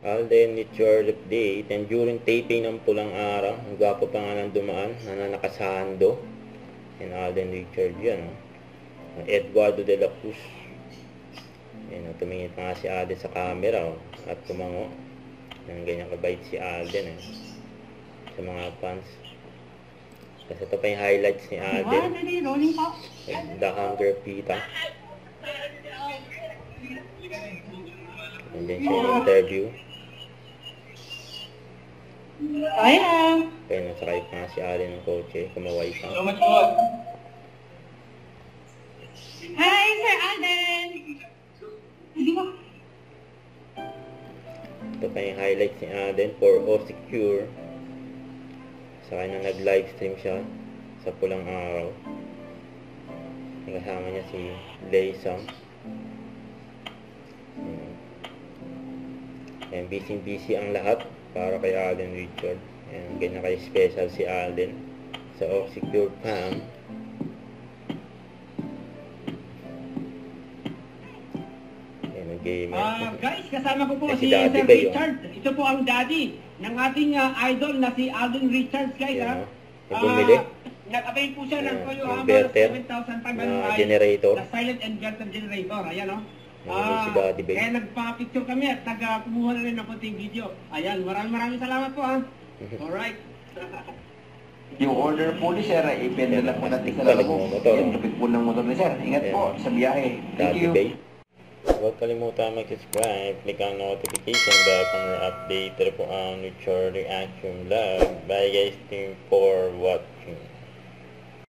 Alden Richard update, and during taping ng Pulang Araw, ang gwapo pa nga ng dumaan na nakasando. And Alden Richard yan. Eduardo de la Cruz. Yan, tumingin pa nga si Alden sa camera at tumango. Yan, ganyan kabait si Alden sa mga fans. Kasi ito pa yung highlights ni Alden. The Hunger Pita. And then siya yung interview. Kaya Nasakay pa nga si Alden ng kotse, kumaway pa. Hi, Sir Alden! Hindi ba? Ito pa yung highlights ni Alden for All Secure. Saka na nag-livestream siya sa Pulang Araw. Kasama niya si Leisam. And busy ang lahat para kay Alden Richard. And ganyan kay special si Alden sa All Secure Pam. Guys, kasama ko po si si Sir Daddy Richard. Ito po ang daddy ng ating idol na si Alden Richards, guys. Bumili. Nag-avail po siya ng Toyo Hammer inverter 7,500 generator. na silent inverter generator. Ayan, o. Si Daddy Bay. Kaya nagpa-picture kami at nag-kumuha na rin ng konting video. Ayan, maraming salamat po, ha. Alright. Yung order po ni Sir, i-benda lang po natin sa lalo mo. Yan, lupit po ng motor ni Sir. Ingat po sa biyahe. Thank you. Huwag kalimutan mag-subscribe, click ang notification bell para update po ang future reaction vlog. Bye guys, thank you for watching.